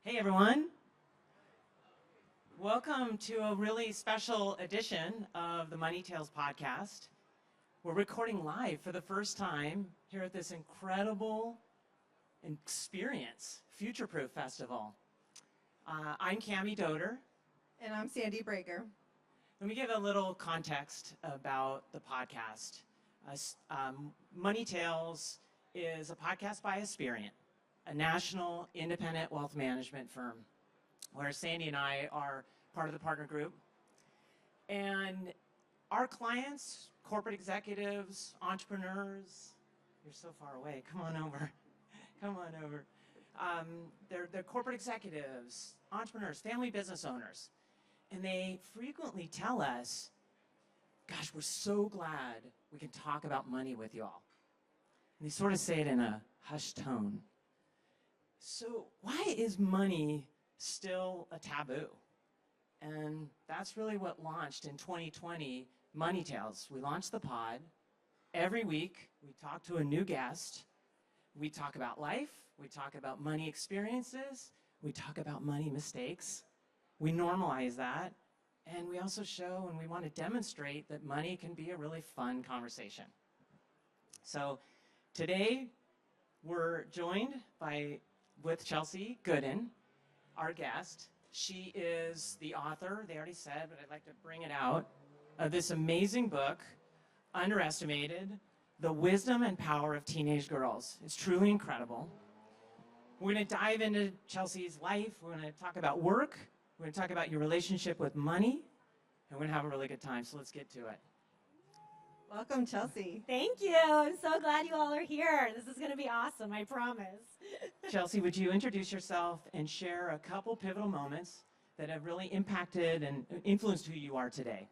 Hey everyone. Welcome to a really special edition of the Money Tales podcast. We're recording live for the first time here at this incredible experience, Future Proof Festival. I'm Cammie Doder. And I'm Sandi, Bragar. Let me give a little context about the podcast. Money Tales is a podcast by Aspiriant, a national independent wealth management firm, where Sandi and I are part of the partner group. And our clients, corporate executives, entrepreneurs, you're so far away, come on over, come on over. They're corporate executives, entrepreneurs, family business owners. And they frequently tell us, gosh, we're so glad we can talk about money with you all. And they sort of say it in a hushed tone. So why is money still a taboo? And that's really what launched in 2020, Money Tales. We launched the pod. Every week, we talk to a new guest. We talk about life. We talk about money experiences. We talk about money mistakes. We normalize that. And we also show and we want to demonstrate that money can be a really fun conversation. So today, we're joined with Chelsey Goodan, our guest. She is the author, they already said, but I'd like to bring it out, of this amazing book, Underestimated, The Wisdom and Power of Teenage Girls. It's truly incredible. We're going to dive into Chelsey's life. We're going to talk about work. We're going to talk about your relationship with money. And we're going to have a really good time, so let's get to it. Welcome, Chelsey. Thank you. I'm so glad you all are here. This is going to be awesome, I promise. Chelsey, would you introduce yourself and share a couple pivotal moments that have really impacted and influenced who you are today?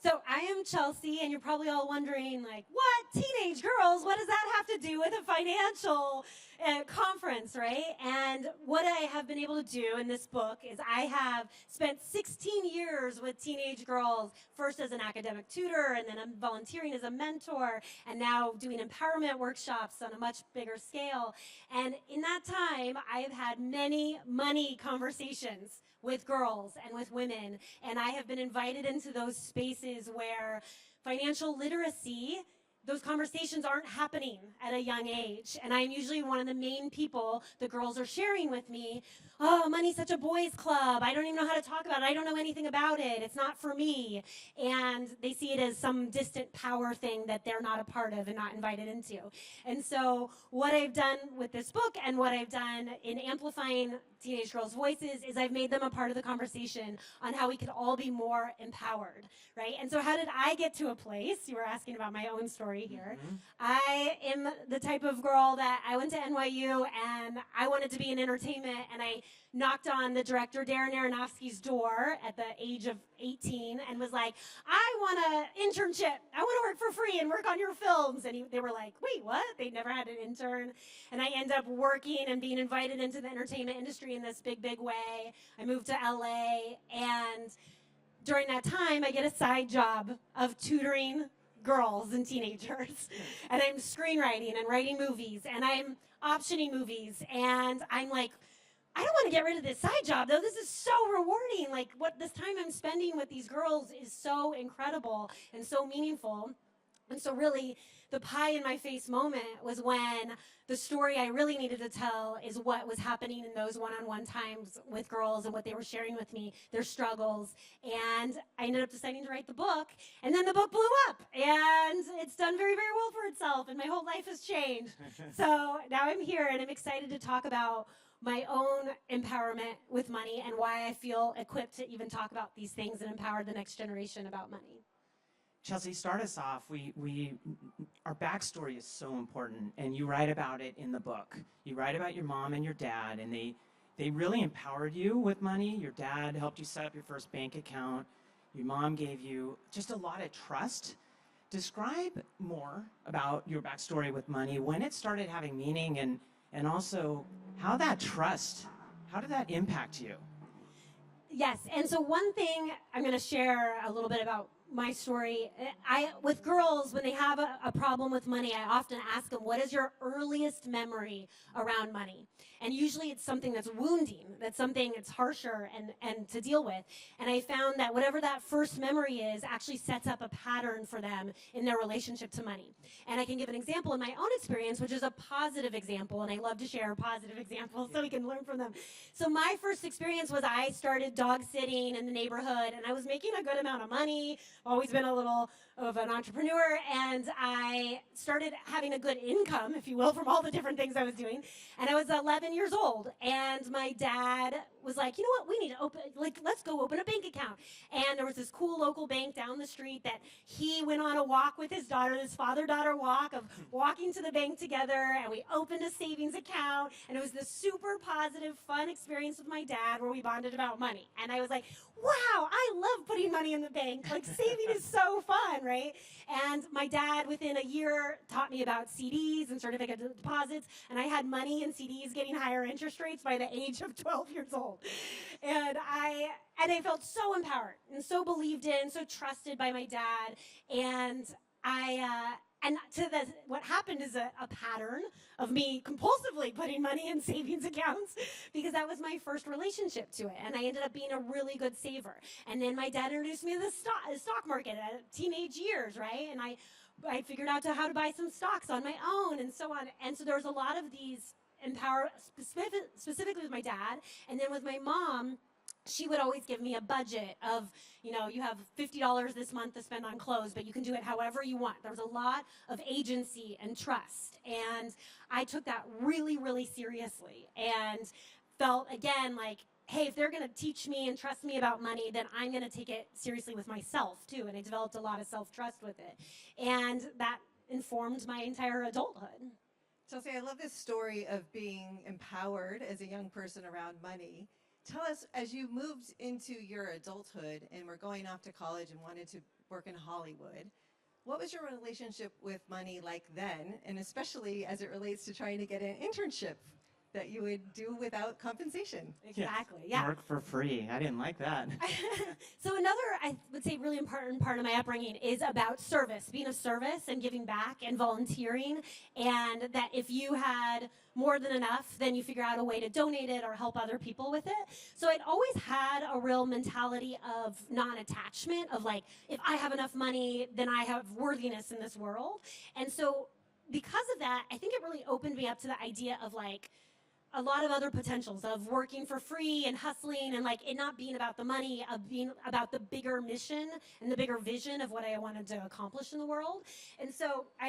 So I am Chelsey, and you're probably all wondering, like, what? Teenage girls? What does that have to do with a financial conference, right? And what I have been able to do in this book is I have spent 16 years with teenage girls, first as an academic tutor, and then I'm volunteering as a mentor, and now doing empowerment workshops on a much bigger scale. And in that time, I have had many money conversations with girls and with women, and I have been invited into those spaces where financial literacy, those conversations aren't happening at a young age. And I'm usually one of the main people the girls are sharing with me. Oh, money's such a boys' club. I don't even know how to talk about it. I don't know anything about it. It's not for me. And they see it as some distant power thing that they're not a part of and not invited into. And so what I've done with this book and what I've done in amplifying teenage girls' voices is I've made them a part of the conversation on how we could all be more empowered, right? And so how did I get to a place? You were asking about my own story here. Mm-hmm. I am the type of girl that I went to NYU and I wanted to be in entertainment, and I knocked on the director Darren Aronofsky's door at the age of 18 and was like, I want an internship. I want to work for free and work on your films. And they were like, wait, what? They never had an intern. And I ended up working and being invited into the entertainment industry in this big, big way. I moved to LA, and during that time, I get a side job of tutoring girls and teenagers. And I'm screenwriting and writing movies, and I'm optioning movies, and I'm like, I don't want to get rid of this side job, though. This is so rewarding. Like, what this time I'm spending with these girls is so incredible and so meaningful. And so really, the pie in my face moment was when the story I really needed to tell is what was happening in those one-on-one times with girls and what they were sharing with me, their struggles. And I ended up deciding to write the book, and then the book blew up, and it's done very, very well for itself, and my whole life has changed. So now I'm here, and I'm excited to talk about my own empowerment with money and why I feel equipped to even talk about these things and empower the next generation about money. Chelsey, start us off. Our backstory is so important, and you write about it in the book. You write about your mom and your dad, and they really empowered you with money. Your dad helped you set up your first bank account. Your mom gave you just a lot of trust. Describe more about your backstory with money, when it started having meaning, and also how that trust, how did that impact you? Yes, and so one thing I'm going to share a little bit about my story. With girls, when they have a problem with money, I often ask them, what is your earliest memory around money? And usually it's something that's wounding, that's something that's harsher and to deal with. And I found that whatever that first memory is actually sets up a pattern for them in their relationship to money. And I can give an example in my own experience, which is a positive example, and I love to share positive examples so we can learn from them. So my first experience was I started dog sitting in the neighborhood, and I was making a good amount of money, always been a little of an entrepreneur, and I started having a good income, if you will, from all the different things I was doing. And I was 11 years old, and my dad was like, you know what, we need to let's go open a bank account. And there was this cool local bank down the street that he went on a walk with his daughter, this father-daughter walk of walking to the bank together, and we opened a savings account, and it was this super positive, fun experience with my dad where we bonded about money. And I was like, wow, I love putting money in the bank. Like, saving is so fun, right? And my dad, within a year, taught me about CDs and certificate deposits, and I had money in CDs getting higher interest rates by the age of 12 years old. And I felt so empowered and so believed in, so trusted by my dad. And what happened is a pattern of me compulsively putting money in savings accounts because that was my first relationship to it. And I ended up being a really good saver. And then my dad introduced me to the stock market at teenage years, right? And I figured out how to buy some stocks on my own and so on. And so there was a lot of these specifically with my dad. And then with my mom, she would always give me a budget of, you have $50 this month to spend on clothes, but you can do it however you want. There was a lot of agency and trust. And I took that really, really seriously and felt, again, like, hey, if they're going to teach me and trust me about money, then I'm going to take it seriously with myself, too. And I developed a lot of self-trust with it. And that informed my entire adulthood. Chelsey, I love this story of being empowered as a young person around money. Tell us, as you moved into your adulthood and were going off to college and wanted to work in Hollywood, what was your relationship with money like then, and especially as it relates to trying to get an internship that you would do without compensation? Exactly, yeah. Work for free. I didn't like that. So another, I would say, really important part of my upbringing is about service, being of service and giving back and volunteering, and that if you had more than enough, then you figure out a way to donate it or help other people with it. So I'd always had a real mentality of non-attachment, of like, if I have enough money, then I have worthiness in this world. And so because of that, I think it really opened me up to the idea of like, a lot of other potentials of working for free and hustling and like it not being about the money, of being about the bigger mission and the bigger vision of what I wanted to accomplish in the world. And so I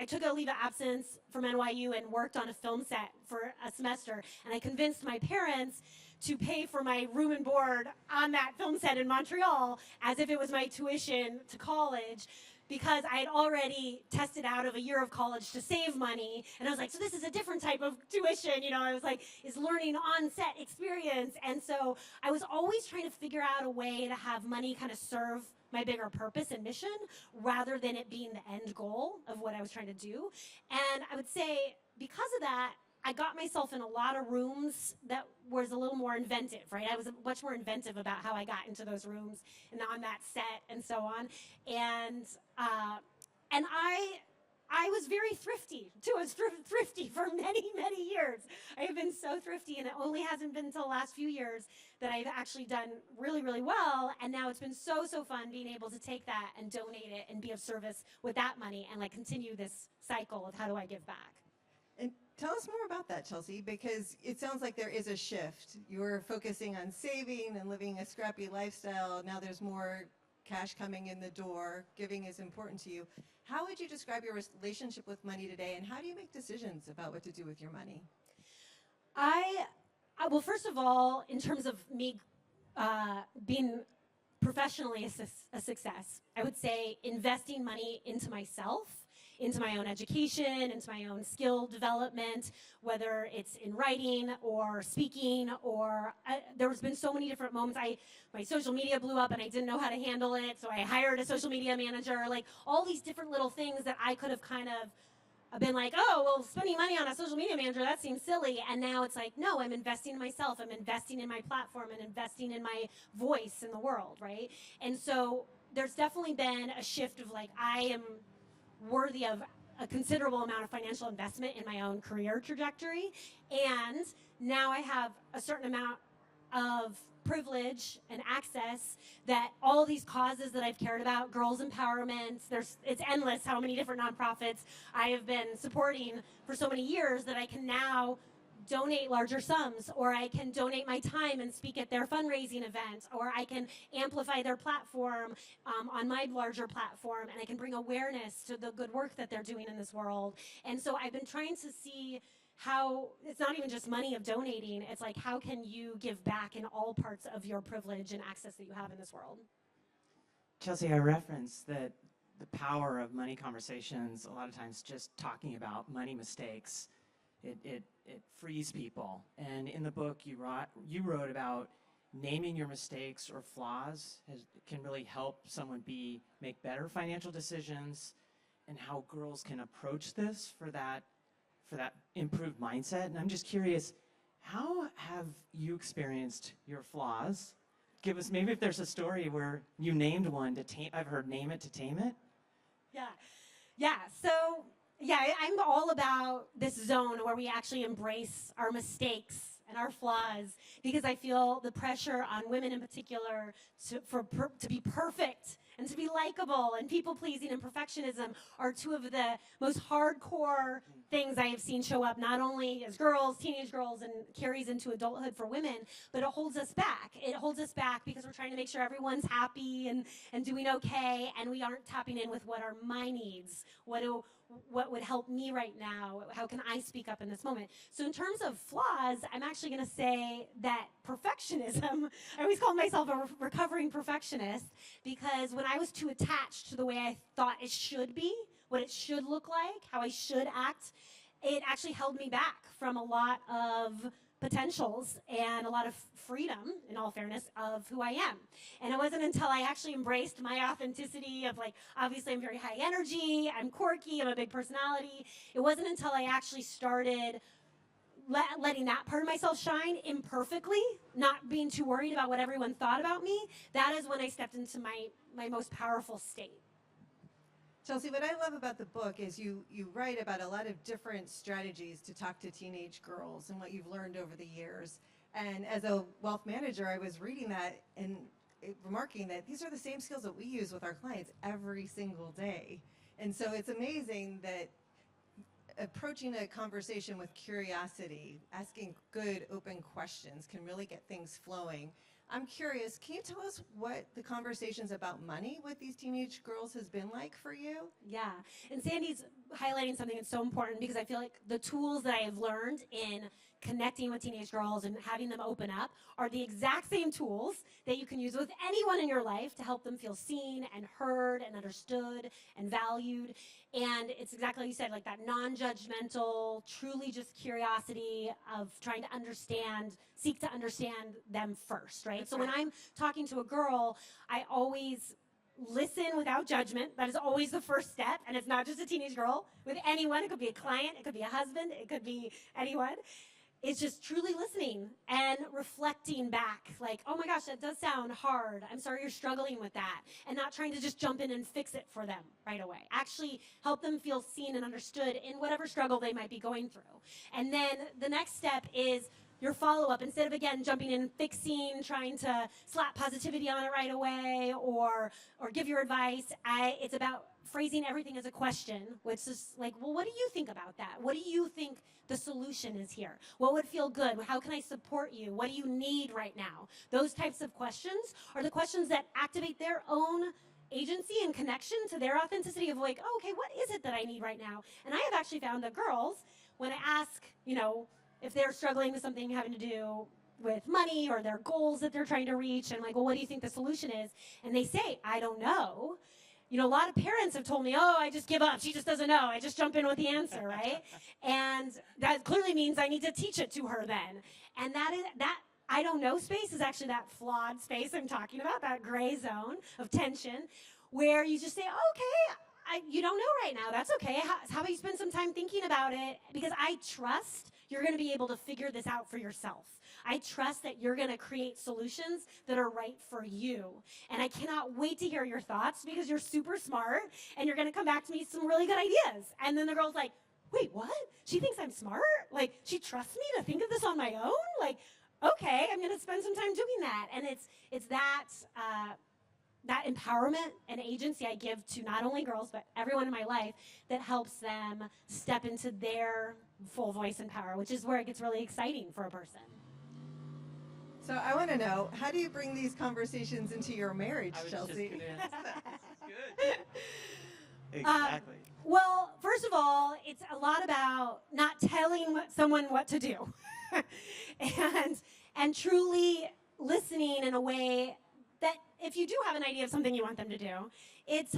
took a leave of absence from NYU and worked on a film set for a semester, and I convinced my parents to pay for my room and board on that film set in Montreal as if it was my tuition to college, because I had already tested out of a year of college to save money. And I was like, so this is a different type of tuition, I was like, is learning on-set experience. And so I was always trying to figure out a way to have money kind of serve my bigger purpose and mission rather than it being the end goal of what I was trying to do. And I would say because of that, I got myself in a lot of rooms that was a little more inventive, right? I was much more inventive about how I got into those rooms and on that set and so on. And I was very thrifty, too. I was thrifty for many, many years. I have been so thrifty, and it only hasn't been until the last few years that I've actually done really, really well. And now it's been so, so fun being able to take that and donate it and be of service with that money and like continue this cycle of how do I give back. And tell us more about that, Chelsey, because it sounds like there is a shift. You're focusing on saving and living a scrappy lifestyle. Now there's more cash coming in the door. Giving is important to you. How would you describe your relationship with money today, and how do you make decisions about what to do with your money? Well, first of all, in terms of me being professionally a success, I would say investing money into myself, into my own education, into my own skill development, whether it's in writing or speaking, or there's been so many different moments. My social media blew up and I didn't know how to handle it, so I hired a social media manager, like all these different little things that I could have kind of I've been like, oh, well, spending money on a social media manager, that seems silly. And now it's like, no, I'm investing in myself. I'm investing in my platform and investing in my voice in the world, right? And so there's definitely been a shift of like, I am worthy of a considerable amount of financial investment in my own career trajectory. And now I have a certain amount of privilege and access that all these causes that I've cared about, girls empowerment, it's endless how many different nonprofits I have been supporting for so many years that I can now donate larger sums, or I can donate my time and speak at their fundraising event, or I can amplify their platform on my larger platform, and I can bring awareness to the good work that they're doing in this world. And so I've been trying to see how it's not even just money of donating, it's like how can you give back in all parts of your privilege and access that you have in this world. Chelsey, I referenced that the power of money conversations, a lot of times just talking about money mistakes, it frees people. And in the book you wrote about naming your mistakes or flaws can really help someone make better financial decisions, and how girls can approach this for that improved mindset. And I'm just curious, how have you experienced your flaws? Give us, maybe if there's a story where you named one to tame, I've heard name it to tame it. I'm all about this zone where we actually embrace our mistakes and our flaws, because I feel the pressure on women in particular to be perfect and to be likable, and people-pleasing and perfectionism are two of the most hardcore things I have seen show up, not only as girls, teenage girls, and carries into adulthood for women, but it holds us back. It holds us back because we're trying to make sure everyone's happy and doing okay, and we aren't tapping in with what are my needs, what would help me right now, how can I speak up in this moment. So in terms of flaws, I'm actually going to say that perfectionism, I always call myself a recovering perfectionist, because when I was too attached to the way I thought it should be, what it should look like, how I should act, it actually held me back from a lot of potentials and a lot of freedom, in all fairness, of who I am. And it wasn't until I actually embraced my authenticity of, like, obviously I'm very high energy, I'm quirky, I'm a big personality. It wasn't until I actually started letting that part of myself shine imperfectly, not being too worried about what everyone thought about me, that is when I stepped into my most powerful state. Chelsey, what I love about the book is you write about a lot of different strategies to talk to teenage girls and what you've learned over the years. And as a wealth manager, I was reading that and remarking that these are the same skills that we use with our clients every single day. And so it's amazing that approaching a conversation with curiosity, asking good, open questions can really get things flowing. I'm curious, can you tell us what the conversations about money with these teenage girls has been like for you? Yeah, and Sandy's highlighting something that's so important, because I feel like the tools that I have learned in connecting with teenage girls and having them open up are the exact same tools that you can use with anyone in your life to help them feel seen and heard and understood and valued. And it's exactly like you said, like that non-judgmental, truly just curiosity of trying to seek to understand them first, right? That's so right. when I'm talking to a girl, I always listen without judgment. That is always the first step. And it's not just a teenage girl. With anyone, it could be a client, it could be a husband, it could be anyone. It's just truly listening and reflecting back, like, oh my gosh, that does sound hard. I'm sorry you're struggling with that. And not trying to just jump in and fix it for them right away. Actually help them feel seen and understood in whatever struggle they might be going through. And then the next step is your follow-up. Instead of, again, jumping in and fixing, trying to slap positivity on it right away or give your advice, it's about phrasing everything as a question, which is like, well, what do you think about that? What do you think the solution is here? What would feel good? How can I support you? What do you need right now? Those types of questions are the questions that activate their own agency and connection to their authenticity of like, oh, okay, what is it that I need right now? And I have actually found that girls, when I ask, if they're struggling with something having to do with money or their goals that they're trying to reach, and I'm like, well, what do you think the solution is? And they say, I don't know. A lot of parents have told me, oh, I just give up. She just doesn't know. I just jump in with the answer, right? And that clearly means I need to teach it to her then. And that I don't know space is actually that flawed space I'm talking about, that gray zone of tension, where you just say, oh, okay, you don't know right now. That's okay. How about you spend some time thinking about it? Because I trust you're going to be able to figure this out for yourself. I trust that you're going to create solutions that are right for you. And I cannot wait to hear your thoughts because you're super smart and you're going to come back to me with some really good ideas. And then the girl's like, wait, what? She thinks I'm smart? Like, she trusts me to think of this on my own? Like, okay, I'm going to spend some time doing that. And it's that empowerment and agency I give to not only girls, but everyone in my life that helps them step into their full voice and power, which is where it gets really exciting for a person. So I want to know, how do you bring these conversations into your marriage, Chelsey? Good. Exactly. Well, first of all, it's a lot about not telling someone what to do and truly listening in a way that if you do have an idea of something you want them to do, it's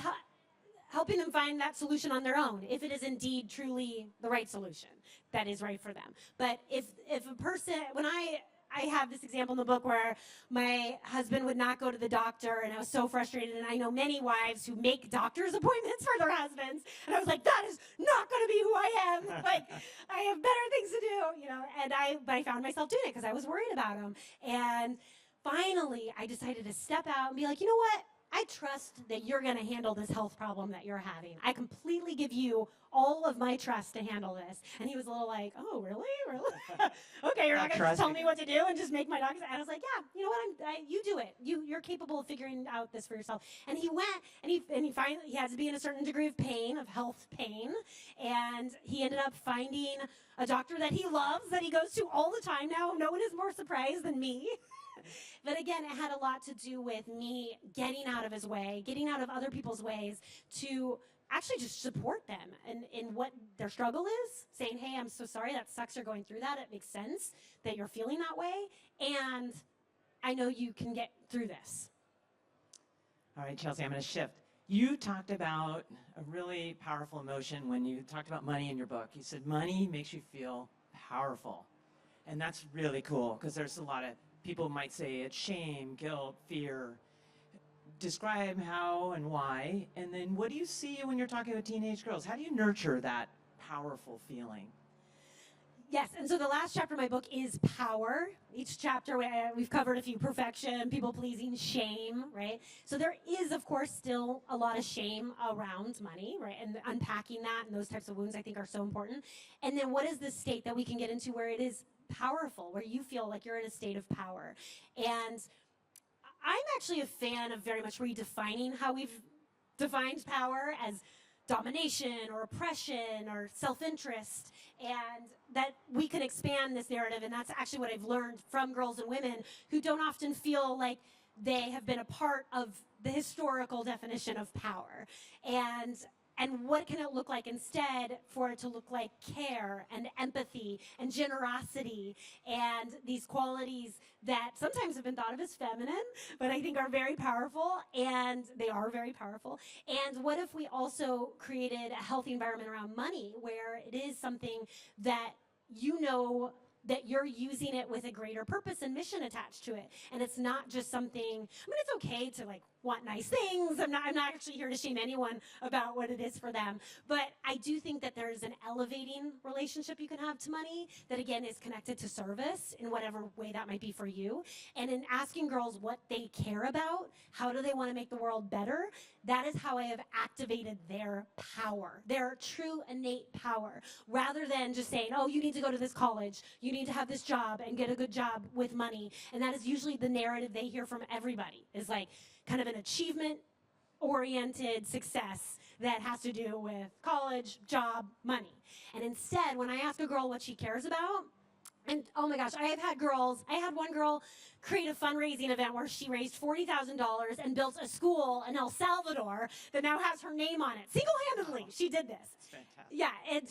helping them find that solution on their own, if it is indeed truly the right solution that is right for them. But if a person, when I have this example in the book where my husband would not go to the doctor, and I was so frustrated, and I know many wives who make doctor's appointments for their husbands, and I was like, that is not going to be who I am. Like, I have better things to do, you know, but I found myself doing it because I was worried about him. And finally, I decided to step out and be like, you know what? I trust that you're going to handle this health problem that you're having. I completely give you all of my trust to handle this. And he was a little like, oh, really? Really? Okay, you're not going to tell me what to do and just make my doctor. And I was like, yeah, you know what? You do it. You're capable of figuring out this for yourself. And he went, and he finally, he had to be in a certain degree of pain, of health pain. And he ended up finding a doctor that he loves, that he goes to all the time now. No one is more surprised than me. But again, it had a lot to do with me getting out of his way, getting out of other people's ways to actually just support them in what their struggle is, saying, hey, I'm so sorry, that sucks you're going through that. It makes sense that you're feeling that way. And I know you can get through this. All right, Chelsey, I'm going to shift. You talked about a really powerful emotion when you talked about money in your book. You said money makes you feel powerful. And that's really cool because there's a lot of people might say it's shame, guilt, fear. Describe how and why, and then what do you see when you're talking with teenage girls? How do you nurture that powerful feeling? Yes, and so the last chapter of my book is power. Each chapter we've covered a few: perfection, people-pleasing, shame, right? So there is, of course, still a lot of shame around money, right? And unpacking that and those types of wounds I think are so important. And then what is the state that we can get into where it is powerful, where you feel like you're in a state of power? And I'm actually a fan of very much redefining how we've defined power as domination or oppression or self-interest, and that we can expand this narrative. And that's actually what I've learned from girls and women who don't often feel like they have been a part of the historical definition of power. And what can it look like instead for it to look like care and empathy and generosity and these qualities that sometimes have been thought of as feminine, but I think are very powerful, and they are very powerful. And what if we also created a healthy environment around money where it is something that you know that you're using it with a greater purpose and mission attached to it. And it's not just something, I mean, it's okay to like want nice things. I'm not actually here to shame anyone about what it is for them. But I do think that there's an elevating relationship you can have to money that, again, is connected to service in whatever way that might be for you. And in asking girls what they care about, how do they want to make the world better, that is how I have activated their power, their true innate power, rather than just saying, oh, you need to go to this college, you need to have this job and get a good job with money. And that is usually the narrative they hear from everybody, is like kind of an achievement-oriented success that has to do with college, job, money. And instead, when I ask a girl what she cares about, and oh my gosh, I had one girl create a fundraising event where she raised $40,000 and built a school in El Salvador that now has her name on it. Single-handedly, she did this. That's fantastic. Yeah, and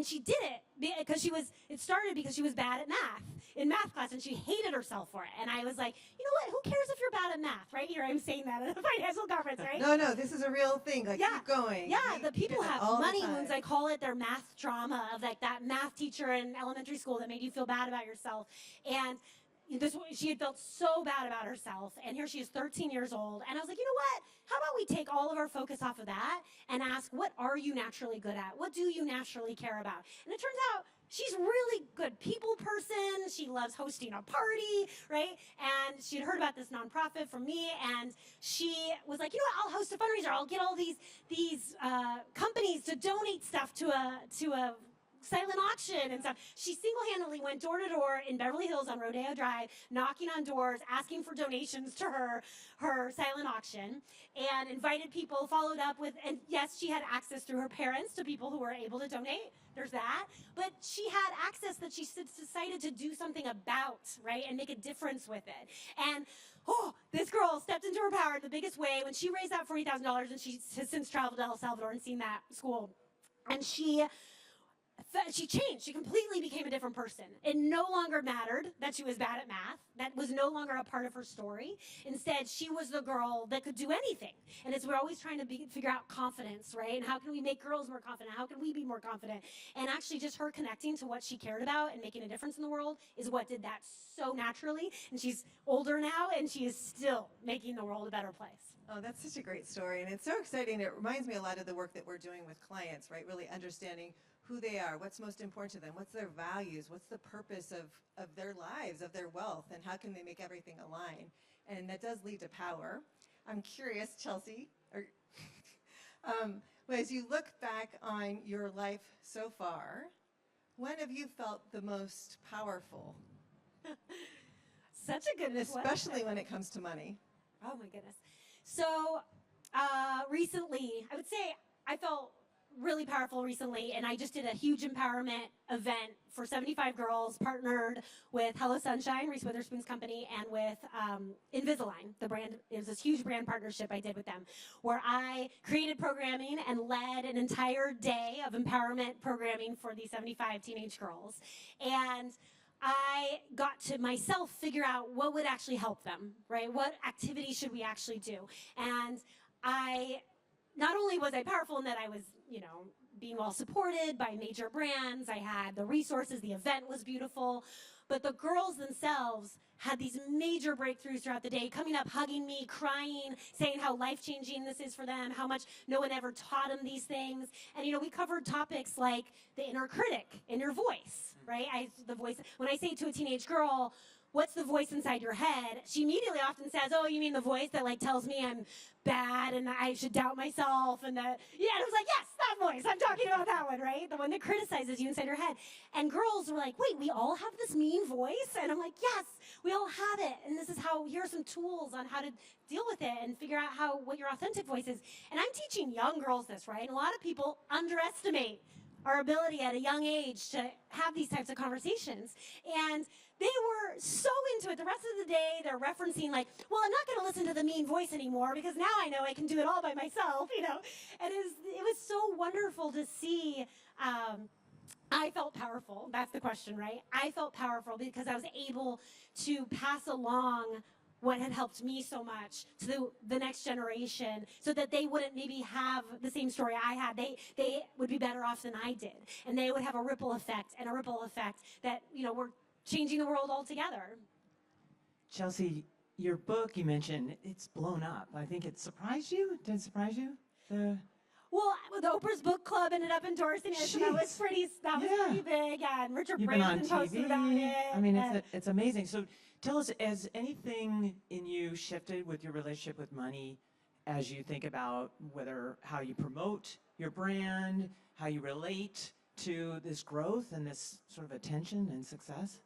she did it because it started because she was bad at math, in math class, and she hated herself for it. And I was like, you know what, who cares if you're bad at math? Right here, I'm saying that at a financial conference, right? No, this is a real thing. Like, Yeah. keep going. Yeah, the people have all the money time. wounds. I call it their math trauma, of like that math teacher in elementary school that made you feel bad about yourself. And she had felt so bad about herself, and here she is 13 years old, and I was like, you know what, how about we take all of our focus off of that and ask, what are you naturally good at? What do you naturally care about? And it turns out she's really good people person. She loves hosting a party, right? And she had heard about this nonprofit from me, and she was like, you know what, I'll host a fundraiser. I'll get all these companies to donate stuff to a silent auction and stuff. She single-handedly went door to door in Beverly Hills on Rodeo Drive, knocking on doors, asking for donations to her silent auction, and invited people, followed up with, and yes, she had access through her parents to people who were able to donate. There's that. But she had access that she decided to do something about, right, and make a difference with it. And this girl stepped into her power in the biggest way when she raised that $40,000, and she has since traveled to El Salvador and seen that school. And she changed. She completely became a different person. It no longer mattered that she was bad at math. That was no longer a part of her story. Instead, she was the girl that could do anything. And we're always trying to figure out confidence, right? And how can we make girls more confident? How can we be more confident? And actually just her connecting to what she cared about and making a difference in the world is what did that so naturally. And she's older now, and she is still making the world a better place. Oh, that's such a great story. And it's so exciting. It reminds me a lot of the work that we're doing with clients, right? Really understanding who they are, what's most important to them, what's their values, what's the purpose of their lives, of their wealth, and how can they make everything align. And that does lead to power. I'm curious, Chelsey, as you look back on your life so far, when have you felt the most powerful? Such a good question. Especially when it comes to money. Oh my goodness. So recently, I would say I felt really powerful recently, and I just did a huge empowerment event for 75 girls, partnered with Hello Sunshine, Reese Witherspoon's company, and with Invisalign, the brand. It was this huge brand partnership I did with them, where I created programming and led an entire day of empowerment programming for these 75 teenage girls. And I got to myself figure out what would actually help them, right? What activities should we actually do? And not only was I powerful in that I was, being well supported by major brands, I had the resources, the event was beautiful, but the girls themselves had these major breakthroughs throughout the day, coming up, hugging me, crying, saying how life-changing this is for them, how much no one ever taught them these things. And, we covered topics like the inner critic in your voice, right? The voice. When I say to a teenage girl, what's the voice inside your head? She immediately often says, oh, you mean the voice that tells me I'm bad and I should doubt myself and that, yeah, and I was like, yes, that voice, I'm talking about that one, right? The one that criticizes you inside your head. And girls were like, wait, we all have this mean voice? And I'm like, yes, we all have it. And this is here are some tools on how to deal with it and figure out what your authentic voice is. And I'm teaching young girls this, right? And a lot of people underestimate our ability at a young age to have these types of conversations. And they were so into it. The rest of the day, they're referencing well, I'm not going to listen to the mean voice anymore because now I know I can do it all by myself, And it was so wonderful to see. I felt powerful. That's the question, right? I felt powerful because I was able to pass along what had helped me so much to the next generation so that they wouldn't maybe have the same story I had. They would be better off than I did. And they would have a ripple effect that, we're changing the world altogether. Chelsey, your book you mentioned, it's blown up. I think it surprised you. Did it surprise you? Well, the Oprah's book club ended up endorsing it, so that was pretty big. Yeah, and Richard Branson posted about it. I mean, it's amazing. So tell us, has anything in you shifted with your relationship with money as you think about how you promote your brand, how you relate to this growth and this sort of attention and success?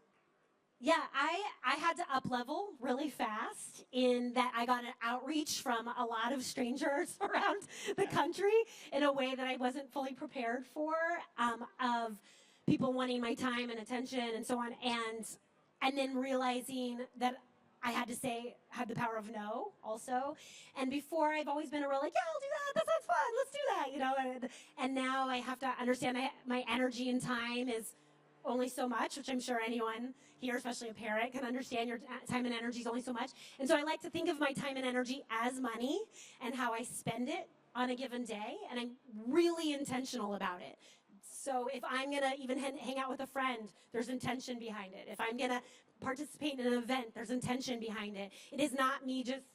Yeah, I had to up level really fast in that I got an outreach from a lot of strangers around the country in a way that I wasn't fully prepared for, of people wanting my time and attention and so on, and then realizing that I had the power of no also. And before I've always been a real yeah, I'll do that sounds fun, let's do that, and now I have to understand that my energy and time is only so much, which I'm sure anyone here, especially a parent, can understand your time and energy is only so much. And so I like to think of my time and energy as money and how I spend it on a given day, and I'm really intentional about it. So if I'm going to even hang out with a friend, there's intention behind it. If I'm going to participate in an event, there's intention behind it. It is not me just,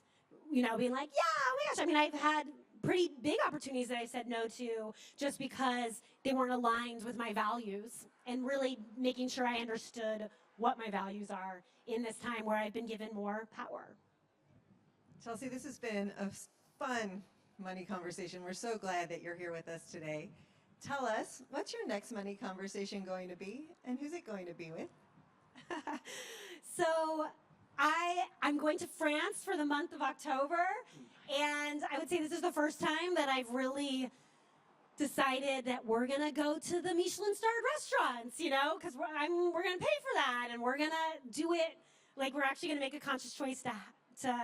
being like, yeah, oh my gosh. I mean, I've had pretty big opportunities that I said no to just because they weren't aligned with my values, and really making sure I understood what my values are in this time where I've been given more power. Chelsey, this has been a fun money conversation. We're so glad that you're here with us today. Tell us, what's your next money conversation going to be, and who's it going to be with? So I'm going to France for the month of October, and I would say this is the first time that I've really decided that we're going to go to the Michelin-starred restaurants, you know, because we're going to pay for that, and we're going to do it, like we're actually going to make a conscious choice to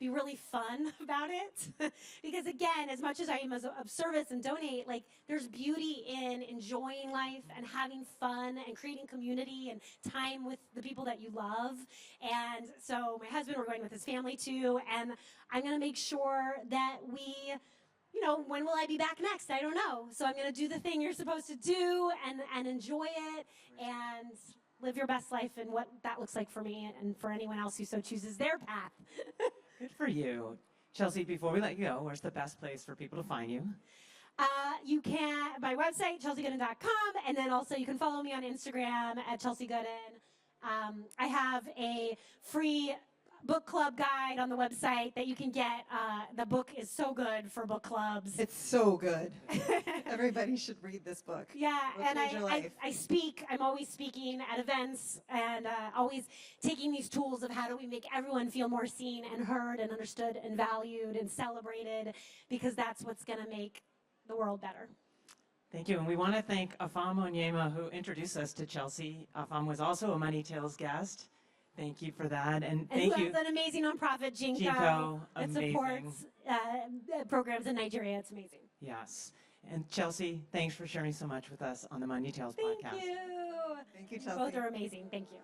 be really fun about it. Because again, as much as I am of service and donate, like there's beauty in enjoying life and having fun and creating community and time with the people that you love. And so my husband, we're going with his family too, and I'm going to make sure that we, you know, when will I be back next? I don't know. So I'm going to do the thing you're supposed to do and enjoy it and live your best life and what that looks like for me and for anyone else who so chooses their path. Good for you. Chelsey, before we let you go, where's the best place for people to find you? You can, my website, chelseygoodan.com, and then also you can follow me on Instagram at Chelsey Goodan. I have a free book club guide on the website that you can get. The book is so good for book clubs. It's so good. Everybody should read this book. Yeah, It'll and change your life. I speak. I'm always speaking at events and always taking these tools of how do we make everyone feel more seen and heard and understood and valued and celebrated, because that's what's going to make the world better. Thank you. And we want to thank Afam Onyema, who introduced us to Chelsey. Afam was also a Money Tales guest. Thank you for that. And thank you. And an amazing nonprofit, Jinko, Jinko, that amazing. supports programs in Nigeria. It's amazing. Yes. And Chelsey, thanks for sharing so much with us on the Money Tales Thank podcast. you. Thank you, You Chelsey. both are amazing. Thank you.